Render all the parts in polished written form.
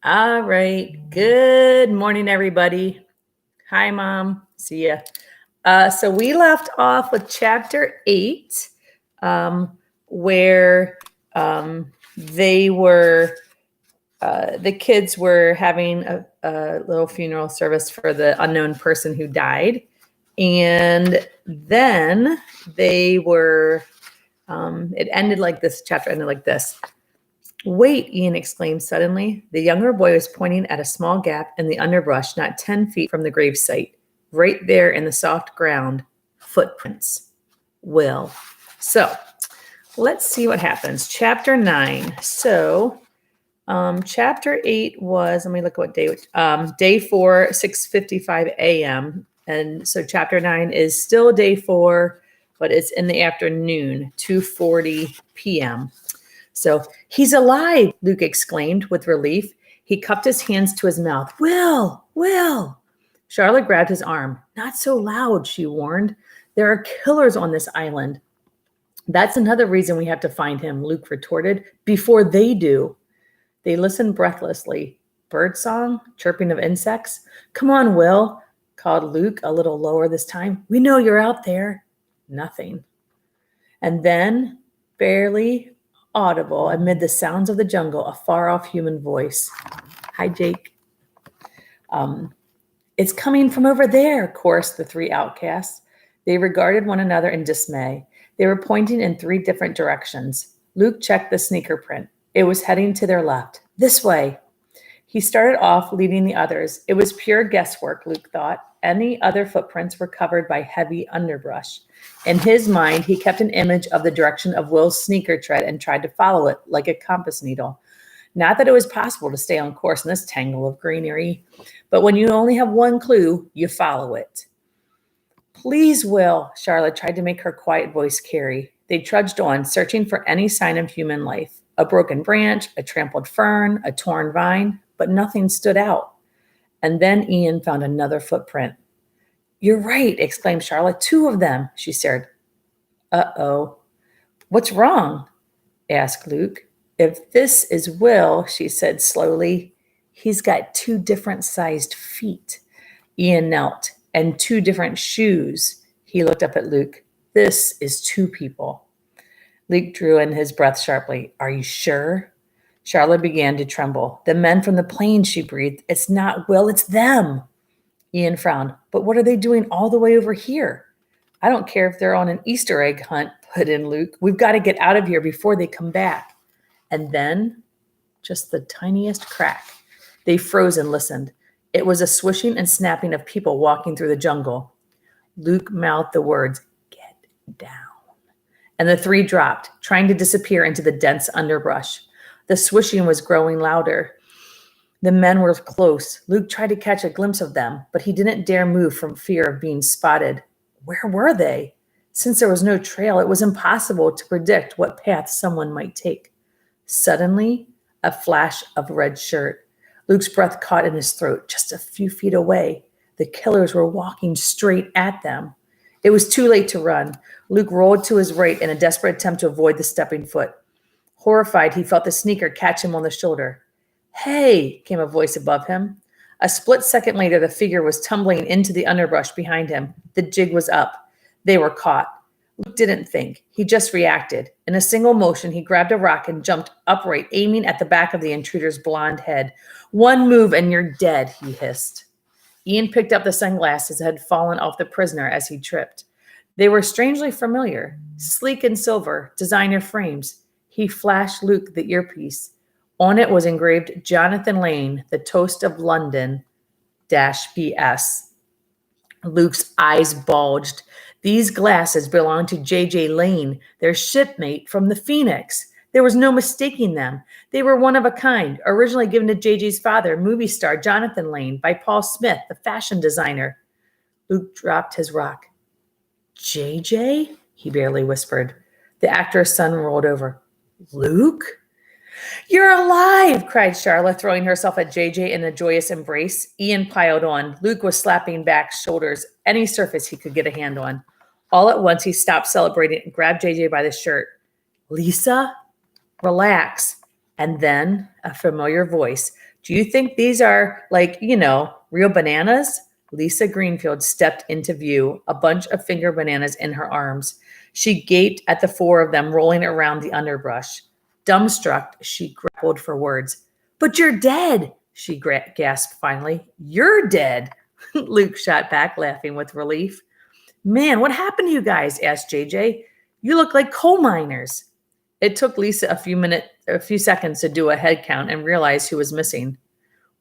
All right. Good morning, everybody. Hi, Mom. See ya. So we left off with chapter 8, where they were, the kids were having a little funeral service for the unknown person who died. And then they were, it ended like this, chapter ended like this. Wait, Ian exclaimed suddenly. The younger boy was pointing at a small gap in the underbrush not 10 feet from the gravesite. Right there in the soft ground, footprints. Will. So let's see what happens. Chapter 9. So chapter 8 was, let me look at what day, day 4, 6:55 a.m. And so chapter 9 is still day 4, but it's in the afternoon, 2:40 p.m. So he's alive, Luke exclaimed with relief. He cupped his hands to his mouth. Will. Charlotte grabbed his arm. Not so loud, she warned. There are killers on this island. That's another reason we have to find him, Luke retorted, before they do. They listened breathlessly. Birdsong, chirping of insects. Come on, Will, called Luke a little lower this time. We know you're out there. Nothing. And then, barely audible amid the sounds of the jungle, a far-off human voice. Hi, Jake. It's coming from over there, chorused the three outcasts. They regarded one another in dismay. They were pointing in 3 different directions. Luke checked the sneaker print. It was heading to their left. This way. He started off leading the others. It was pure guesswork, Luke thought. Any other footprints were covered by heavy underbrush. In his mind, he kept an image of the direction of Will's sneaker tread and tried to follow it like a compass needle. Not that it was possible to stay on course in this tangle of greenery, but when you only have one clue, you follow it. Please, Will, Charlotte tried to make her quiet voice carry. They trudged on, searching for any sign of human life. A broken branch, a trampled fern, a torn vine, but nothing stood out. And then Ian found another footprint. You're right, exclaimed Charlotte. 2 of them, she said. Uh-oh. What's wrong? Asked Luke. If this is Will, she said slowly, he's got 2 different sized feet. Ian knelt. And 2 different shoes. He looked up at Luke. This is 2 people. Luke drew in his breath sharply. Are you sure? Charlotte began to tremble. The men from the plane, she breathed. It's not Will, it's them. Ian frowned. But what are they doing all the way over here? I don't care if they're on an Easter egg hunt, put in Luke. We've got to get out of here before they come back. And then, just the tiniest crack. They froze and listened. It was a swishing and snapping of people walking through the jungle. Luke mouthed the words, get down. And the 3 dropped, trying to disappear into the dense underbrush. The swishing was growing louder. The men were close. Luke tried to catch a glimpse of them, but he didn't dare move from fear of being spotted. Where were they? Since there was no trail, it was impossible to predict what path someone might take. Suddenly, a flash of red shirt. Luke's breath caught in his throat just a few feet away. The killers were walking straight at them. It was too late to run. Luke rolled to his right in a desperate attempt to avoid the stepping foot. Horrified, he felt the sneaker catch him on the shoulder. Hey, came a voice above him. A split second later, the figure was tumbling into the underbrush behind him. The jig was up. They were caught. Luke didn't think. He just reacted. In a single motion, he grabbed a rock and jumped upright, aiming at the back of the intruder's blonde head. One move and you're dead, he hissed. Ian picked up the sunglasses that had fallen off the prisoner as he tripped. They were strangely familiar, sleek and silver, designer frames. He flashed Luke the earpiece. On it was engraved Jonathan Lane, the Toast of London, -BS. Luke's eyes bulged. These glasses belonged to J.J. Lane, their shipmate from the Phoenix. There was no mistaking them. They were one of a kind, originally given to J.J.'s father, movie star Jonathan Lane, by Paul Smith, the fashion designer. Luke dropped his rock. J.J.? He barely whispered. The actor's son rolled over. Luke? You're alive, cried Charlotte, throwing herself at JJ in a joyous embrace. Ian piled on. Luke was slapping back shoulders, any surface he could get a hand on. All at once, he stopped celebrating and grabbed JJ by the shirt. Lisa? Relax. And then a familiar voice. Do you think these are like, real bananas? Lisa Greenfield stepped into view, a bunch of finger bananas in her arms. She gaped at the four of them rolling around the underbrush. Dumbstruck, she grappled for words. But you're dead, she gasped finally. You're dead, Luke shot back, laughing with relief. Man, what happened to you guys? Asked JJ. You look like coal miners. It took Lisa a few seconds to do a head count and realize who was missing.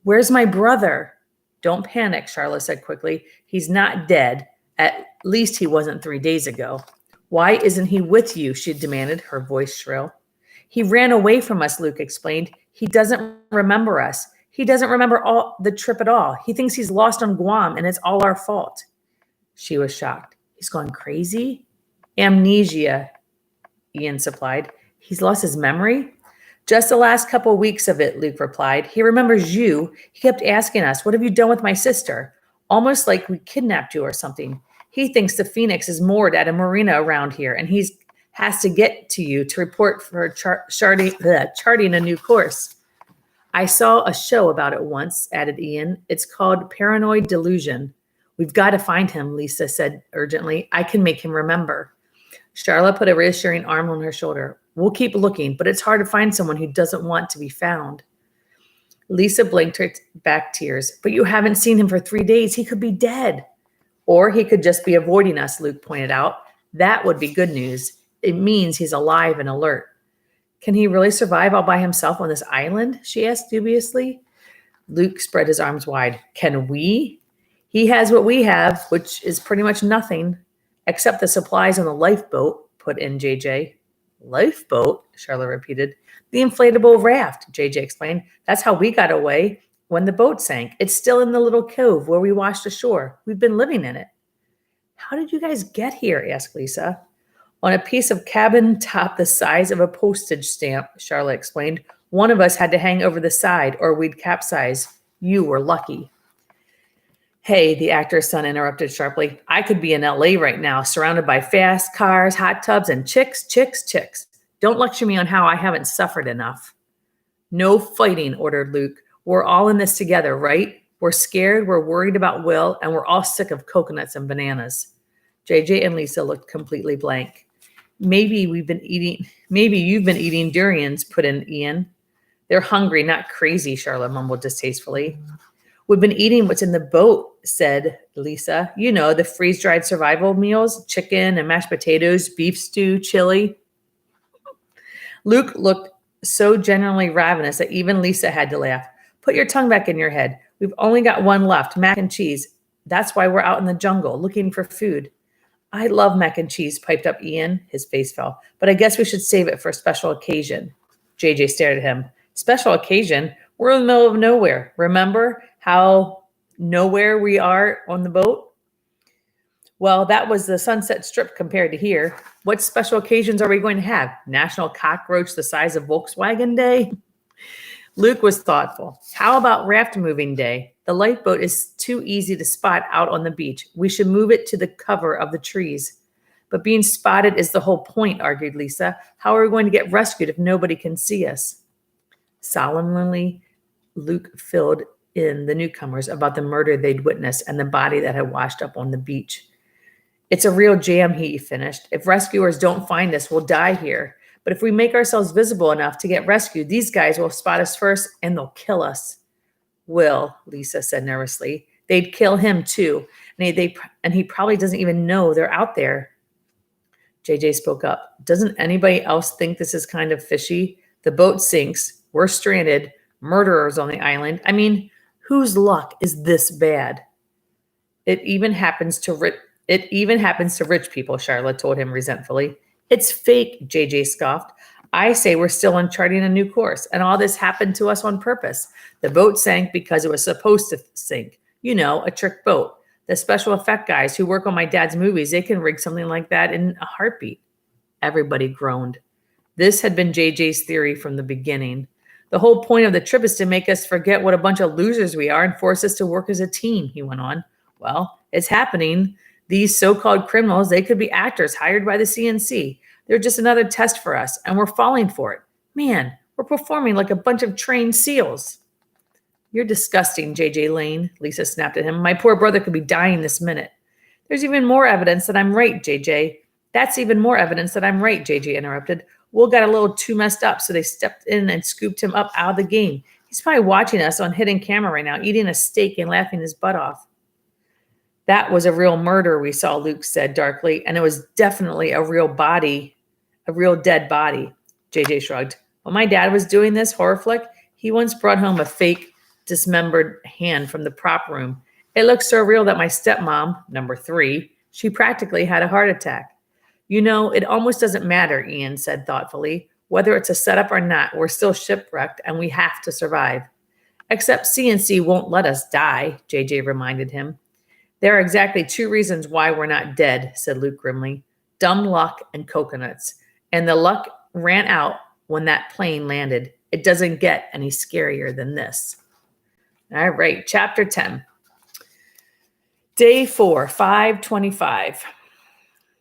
Where's my brother? Don't panic, Charlotte said quickly. He's not dead. At least he wasn't 3 days ago. Why isn't he with you? She demanded, her voice shrill. He ran away from us, Luke explained. He doesn't remember us. He doesn't remember all the trip at all. He thinks he's lost on Guam and it's all our fault. She was shocked. He's gone crazy? Amnesia, Ian supplied. He's lost his memory? Just the last couple of weeks of it, Luke replied. He remembers you. He kept asking us, what have you done with my sister? Almost like we kidnapped you or something. He thinks the Phoenix is moored at a marina around here, and he has to get to you to report for charting a new course. I saw a show about it once, added Ian. It's called Paranoid Delusion. We've got to find him, Lisa said urgently. I can make him remember. Charlotte put a reassuring arm on her shoulder. We'll keep looking, but it's hard to find someone who doesn't want to be found. Lisa blinked her back tears. But you haven't seen him for 3 days. He could be dead. Or he could just be avoiding us, Luke pointed out. That would be good news. It means he's alive and alert. Can he really survive all by himself on this island? She asked dubiously. Luke spread his arms wide. Can we? He has what we have, which is pretty much nothing, except the supplies on the lifeboat, put in JJ. Lifeboat? Charlotte repeated. The inflatable raft, JJ explained. That's how we got away when the boat sank. It's still in the little cove where we washed ashore. We've been living in it. How did you guys get here? Asked Lisa. On a piece of cabin top the size of a postage stamp, Charlotte explained. One of us had to hang over the side or we'd capsize. You were lucky. Hey, the actor's son interrupted sharply. I could be in LA right now, surrounded by fast cars, hot tubs, and chicks. Don't lecture me on how I haven't suffered enough. No fighting, ordered Luke. We're all in this together, right? We're scared, we're worried about Will, and we're all sick of coconuts and bananas. JJ and Lisa looked completely blank. Maybe you've been eating durians, put in Ian. They're hungry, not crazy, Charlotte mumbled distastefully. We've been eating what's in the boat, said Lisa. You know, the freeze-dried survival meals, chicken and mashed potatoes, beef stew, chili. Luke looked so genuinely ravenous that even Lisa had to laugh. Put your tongue back in your head. We've only got one left, mac and cheese. That's why we're out in the jungle looking for food. I love mac and cheese, piped up Ian. His face fell. But I guess we should save it for a special occasion. JJ stared at him. Special occasion? We're in the middle of nowhere. Remember how nowhere we are on the boat? Well, that was the Sunset Strip compared to here. What special occasions are we going to have? National Cockroach the size of Volkswagen Day? Luke was thoughtful. How about raft moving day? The lifeboat is too easy to spot out on the beach. We should move it to the cover of the trees. But being spotted is the whole point, argued Lisa. How are we going to get rescued if nobody can see us? Solemnly, Luke filled in the newcomers about the murder they'd witnessed and the body that had washed up on the beach. It's a real jam, he finished. If rescuers don't find us, we'll die here. But if we make ourselves visible enough to get rescued, these guys will spot us first and they'll kill us. Will, Lisa said nervously. They'd kill him too. And he probably doesn't even know they're out there. JJ spoke up. Doesn't anybody else think this is kind of fishy? The boat sinks. We're stranded. Murderers on the island. I mean, whose luck is this bad? It even happens to rich people, Charlotte told him resentfully. It's fake, JJ scoffed. I say we're still on charting a new course, and all this happened to us on purpose. The boat sank because it was supposed to sink. You know, a trick boat. The special effect guys who work on my dad's movies, they can rig something like that in a heartbeat. Everybody groaned. This had been JJ's theory from the beginning. The whole point of the trip is to make us forget what a bunch of losers we are and force us to work as a team, he went on. Well, it's happening. These so-called criminals, they could be actors hired by the CNC. They're just another test for us, and we're falling for it. Man, We're performing like a bunch of trained SEALs. You're disgusting, J.J. Lane, Lisa snapped at him. My poor brother could be dying this minute. There's even more evidence that I'm right, J.J. That's even more evidence that I'm right, J.J. interrupted. Will got a little too messed up, so they stepped in and scooped him up out of the game. He's probably watching us on hidden camera right now, eating a steak and laughing his butt off. That was a real murder we saw, Luke said darkly, and it was definitely a real body, a real dead body. JJ shrugged. When my dad was doing this horror flick, he once brought home a fake dismembered hand from the prop room. It looked so real that my stepmom, number 3, she practically had a heart attack. You know, it almost doesn't matter, Ian said thoughtfully. Whether it's a setup or not, we're still shipwrecked and we have to survive. Except CNC won't let us die, JJ reminded him. There are exactly 2 reasons why we're not dead, said Luke grimly. Dumb luck and coconuts. And the luck ran out when that plane landed. It doesn't get any scarier than this. All right, chapter 10. Day 4, 5:25.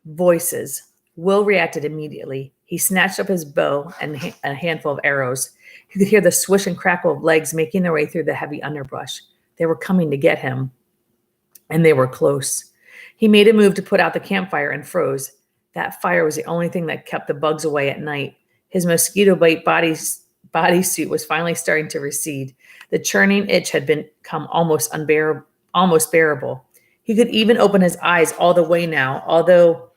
Voices. Will reacted immediately. He snatched up his bow and a handful of arrows. He could hear the swish and crackle of legs making their way through the heavy underbrush. They were coming to get him. And they were close. He made a move to put out the campfire and froze. That fire was the only thing that kept the bugs away at night. His mosquito bite bodysuit was finally starting to recede. The churning itch had become almost bearable. He could even open his eyes all the way now, although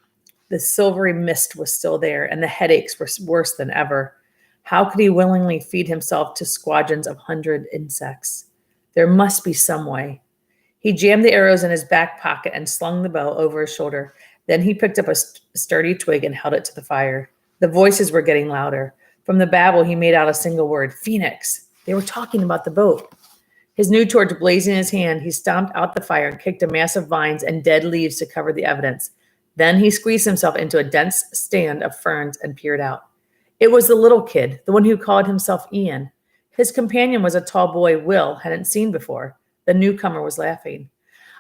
the silvery mist was still there and the headaches were worse than ever. How could he willingly feed himself to squadrons of 100 insects? There must be some way. He jammed the arrows in his back pocket and slung the bow over his shoulder. Then he picked up a sturdy twig and held it to the fire. The voices were getting louder. From the babble, he made out a single word, Phoenix. They were talking about the boat. His new torch blazing in his hand, he stomped out the fire and kicked a mass of vines and dead leaves to cover the evidence. Then he squeezed himself into a dense stand of ferns and peered out. It was the little kid, the one who called himself Ian. His companion was a tall boy Will hadn't seen before. The newcomer was laughing.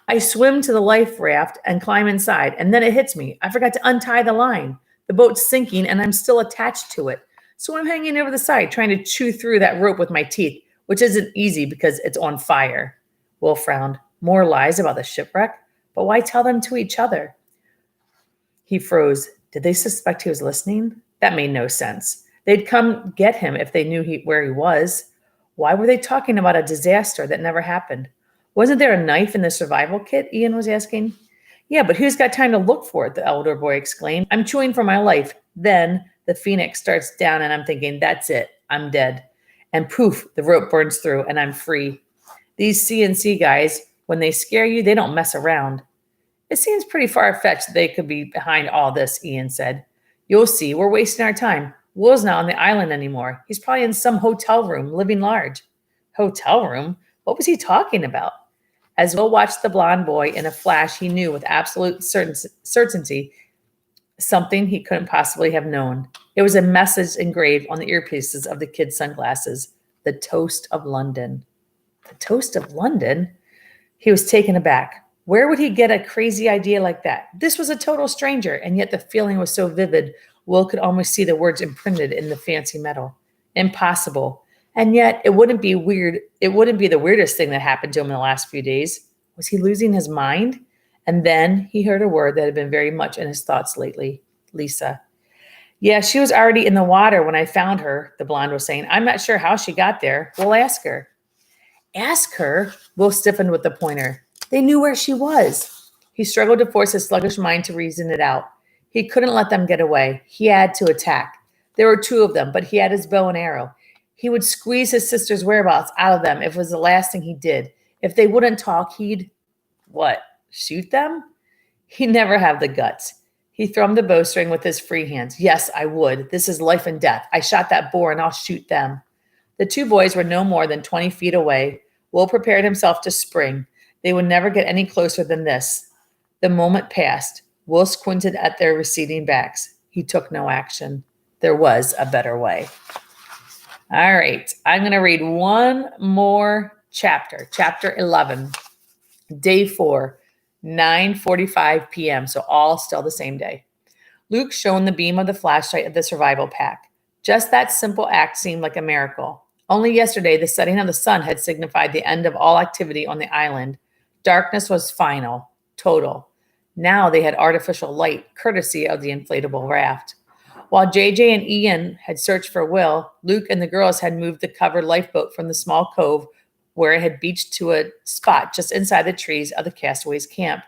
I swim to the life raft and climb inside, and then it hits me. I forgot to untie the line. The boat's sinking, and I'm still attached to it. So I'm hanging over the side, trying to chew through that rope with my teeth, which isn't easy because it's on fire. Will frowned. More lies about the shipwreck? But why tell them to each other? He froze. Did they suspect he was listening? That made no sense. They'd come get him if they knew where he was. Why were they talking about a disaster that never happened? Wasn't there a knife in the survival kit? Ian was asking. Yeah, but who's got time to look for it? The elder boy exclaimed. I'm chewing for my life. Then the phoenix starts down and I'm thinking, that's it. I'm dead. And poof, the rope burns through and I'm free. These CNC guys, when they scare you, they don't mess around. It seems pretty far-fetched that they could be behind all this, Ian said. You'll see, we're wasting our time. Will's not on the island anymore. He's probably in some hotel room, living large. Hotel room? What was he talking about? As Will watched the blonde boy, in a flash, he knew with absolute certainty something he couldn't possibly have known. It was a message engraved on the earpieces of the kid's sunglasses. The Toast of London. The Toast of London? He was taken aback. Where would he get a crazy idea like that? This was a total stranger, and yet the feeling was so vivid, Will could almost see the words imprinted in the fancy metal. Impossible. And yet it wouldn't be weird. It wouldn't be the weirdest thing that happened to him in the last few days. Was he losing his mind? And then he heard a word that had been very much in his thoughts lately. Lisa. Yeah, she was already in the water when I found her, the blonde was saying. I'm not sure how she got there. We'll ask her. Ask her? Will stiffened with the pointer. They knew where she was. He struggled to force his sluggish mind to reason it out. He couldn't let them get away. He had to attack. There were 2 of them, but he had his bow and arrow. He would squeeze his sister's whereabouts out of them if it was the last thing he did. If they wouldn't talk, he'd, what, shoot them? He'd never have the guts. He thrummed the bowstring with his free hands. Yes, I would. This is life and death. I shot that boar and I'll shoot them. The 2 boys were no more than 20 feet away. Will prepared himself to spring. They would never get any closer than this. The moment passed. Will squinted at their receding backs. He took no action. There was a better way. All right. I'm going to read one more chapter. Chapter 11. Day 4, 9:45 p.m. So all still the same day. Luke shone the beam of the flashlight at the survival pack. Just that simple act seemed like a miracle. Only yesterday, the setting of the sun had signified the end of all activity on the island. Darkness was final, total. Now they had artificial light, courtesy of the inflatable raft. While JJ and Ian had searched for Will, Luke and the girls had moved the covered lifeboat from the small cove where it had beached to a spot just inside the trees of the castaways' camp.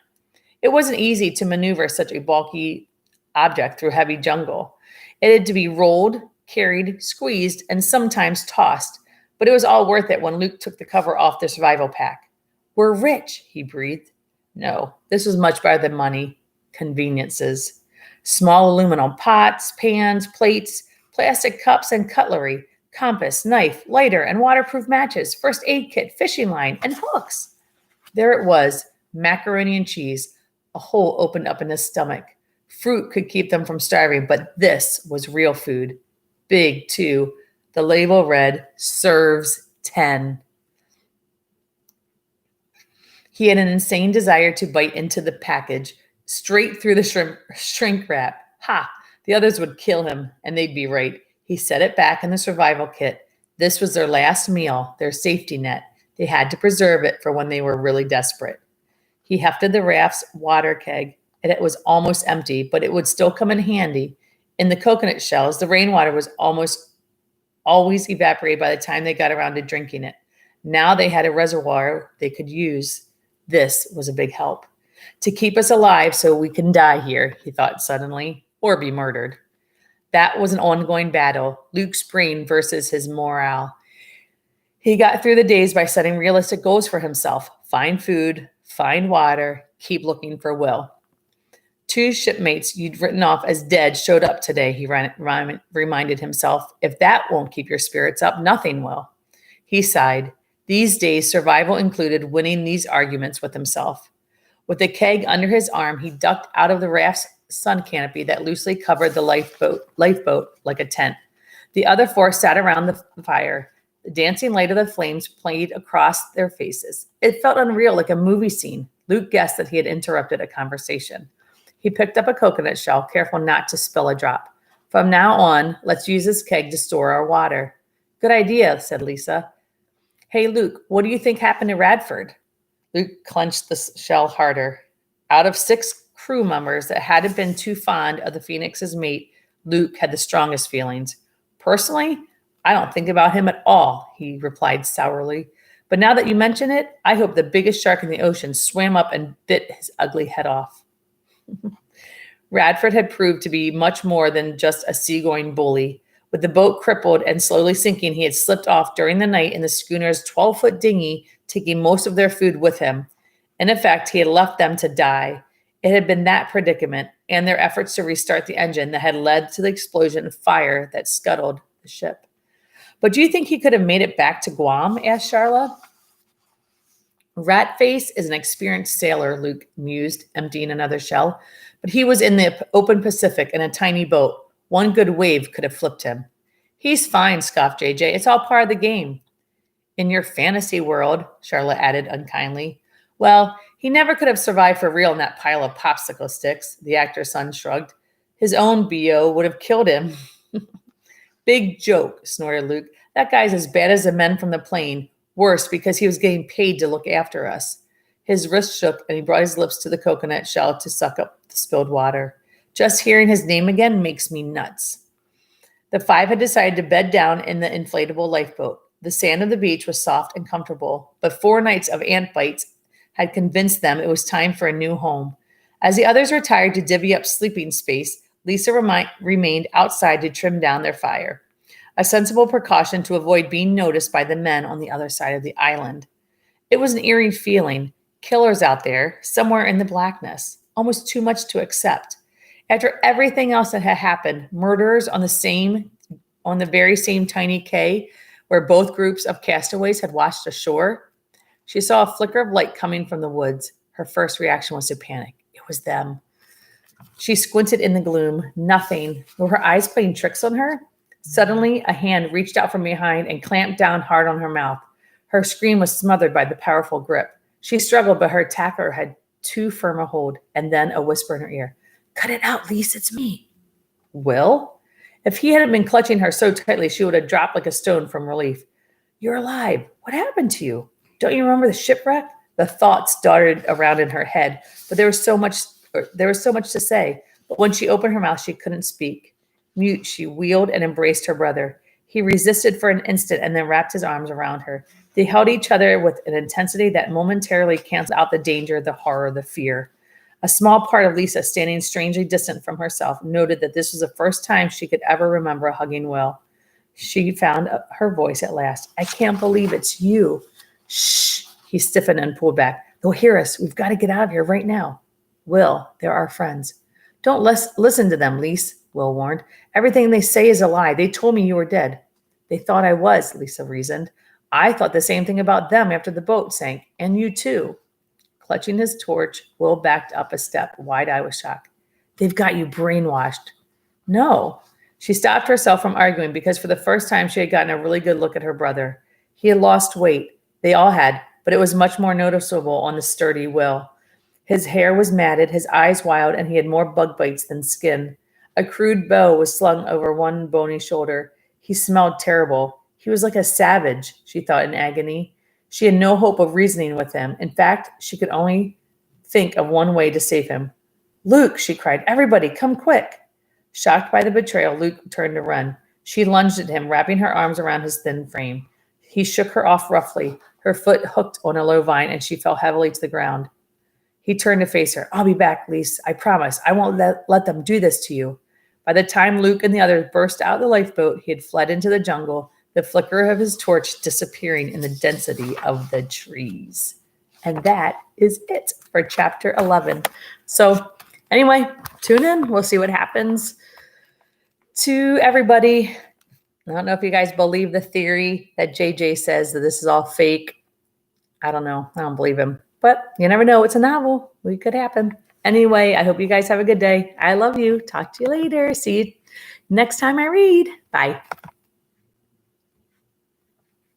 It wasn't easy to maneuver such a bulky object through heavy jungle. It had to be rolled, carried, squeezed, and sometimes tossed, but it was all worth it when Luke took the cover off the survival pack. We're rich, he breathed. No, this was much better than money. Conveniences. Small aluminum pots, pans, plates, plastic cups and cutlery, compass, knife, lighter, and waterproof matches, first aid kit, fishing line, and hooks. There it was, macaroni and cheese. A hole opened up in his stomach. Fruit could keep them from starving, but this was real food. Big, too. The label read, serves 10. He had an insane desire to bite into the package, straight through the shrink wrap. Ha! The others would kill him, and they'd be right. He set it back in the survival kit. This was their last meal, their safety net. They had to preserve it for when they were really desperate. He hefted the raft's water keg, and it was almost empty, but it would still come in handy. In the coconut shells, the rainwater was almost always evaporated by the time they got around to drinking it. Now they had a reservoir they could use. This was a big help. To keep us alive so we can die here, he thought suddenly, or be murdered. That was an ongoing battle, Luke's brain versus his morale. He got through the days by setting realistic goals for himself. Find food, find water, keep looking for Will. 2 shipmates you'd written off as dead showed up today, he reminded himself. If that won't keep your spirits up, nothing will. He sighed. These days, survival included winning these arguments with himself. With the keg under his arm, he ducked out of the raft's sun canopy that loosely covered the lifeboat like a tent. The other 4 sat around the fire. The dancing light of the flames played across their faces. It felt unreal, like a movie scene. Luke guessed that he had interrupted a conversation. He picked up a coconut shell, careful not to spill a drop. From now on, let's use this keg to store our water. Good idea, said Lisa. Hey, Luke, what do you think happened to Radford? Luke clenched the shell harder. Out of 6 crew members that hadn't been too fond of the Phoenix's mate, Luke had the strongest feelings. Personally, I don't think about him at all, he replied sourly. But now that you mention it, I hope the biggest shark in the ocean swam up and bit his ugly head off. Radford had proved to be much more than just a seagoing bully. With the boat crippled and slowly sinking, he had slipped off during the night in the schooner's 12-foot dinghy, taking most of their food with him. In effect, he had left them to die. It had been that predicament and their efforts to restart the engine that had led to the explosion of fire that scuttled the ship. But do you think he could have made it back to Guam? Asked Charla. Ratface is an experienced sailor, Luke mused, emptying another shell. But he was in the open Pacific in a tiny boat. One good wave could have flipped him. He's fine, scoffed JJ. It's all part of the game. In your fantasy world, Charlotte added unkindly. Well, he never could have survived for real in that pile of popsicle sticks, the actor's son shrugged. His own BO would have killed him. Big joke, snorted Luke. That guy's as bad as the men from the plane. Worse, because he was getting paid to look after us. His wrist shook, and he brought his lips to the coconut shell to suck up the spilled water. Just hearing his name again makes me nuts. The 5 had decided to bed down in the inflatable lifeboat. The sand of the beach was soft and comfortable, but 4 nights of ant bites had convinced them it was time for a new home. As the others retired to divvy up sleeping space, Lisa remained outside to trim down their fire, a sensible precaution to avoid being noticed by the men on the other side of the island. It was an eerie feeling. Killers out there, somewhere in the blackness, almost too much to accept. After everything else that had happened, murderers on the very same tiny cay where both groups of castaways had washed ashore. She saw a flicker of light coming from the woods. Her first reaction was to panic. It was them. She squinted in the gloom. Nothing. Were her eyes playing tricks on her? Suddenly, a hand reached out from behind and clamped down hard on her mouth. Her scream was smothered by the powerful grip. She struggled, but her attacker had too firm a hold, and then a whisper in her ear. Cut it out, Lise. It's me. Will? If he hadn't been clutching her so tightly, she would have dropped like a stone from relief. You're alive. What happened to you? Don't you remember the shipwreck? The thoughts darted around in her head, but there was so much to say. But when she opened her mouth, she couldn't speak. Mute, she wheeled and embraced her brother. He resisted for an instant and then wrapped his arms around her. They held each other with an intensity that momentarily canceled out the danger, the horror, the fear. A small part of Lisa, standing strangely distant from herself, noted that this was the first time she could ever remember hugging Will. She found her voice at last. I can't believe it's you. Shh. He stiffened and pulled back. They'll hear us. We've got to get out of here right now. Will, they're our friends. Don't listen to them, Lise, Will warned. Everything they say is a lie. They told me you were dead. They thought I was, Lisa reasoned. I thought the same thing about them after the boat sank, and you too. Clutching his torch, Will backed up a step, wide-eyed with shock. They've got you brainwashed. No. She stopped herself from arguing because for the first time she had gotten a really good look at her brother. He had lost weight. They all had, but it was much more noticeable on the sturdy Will. His hair was matted, his eyes wild, and he had more bug bites than skin. A crude bow was slung over one bony shoulder. He smelled terrible. He was like a savage, she thought in agony. She had no hope of reasoning with him. In fact, she could only think of one way to save him. Luke, she cried, everybody, come quick. Shocked by the betrayal, Luke turned to run. She lunged at him, wrapping her arms around his thin frame. He shook her off roughly. Her foot hooked on a low vine, and she fell heavily to the ground. He turned to face her. I'll be back, Lise. I promise. I won't let them do this to you. By the time Luke and the others burst out of the lifeboat, he had fled into the jungle, the flicker of his torch disappearing in the density of the trees. And that is it for chapter 11. So anyway, tune in. We'll see what happens to everybody. I don't know if you guys believe the theory that JJ says that this is all fake. I don't know. I don't believe him. But you never know. It's a novel. It could happen. Anyway, I hope you guys have a good day. I love you. Talk to you later. See you next time I read. Bye.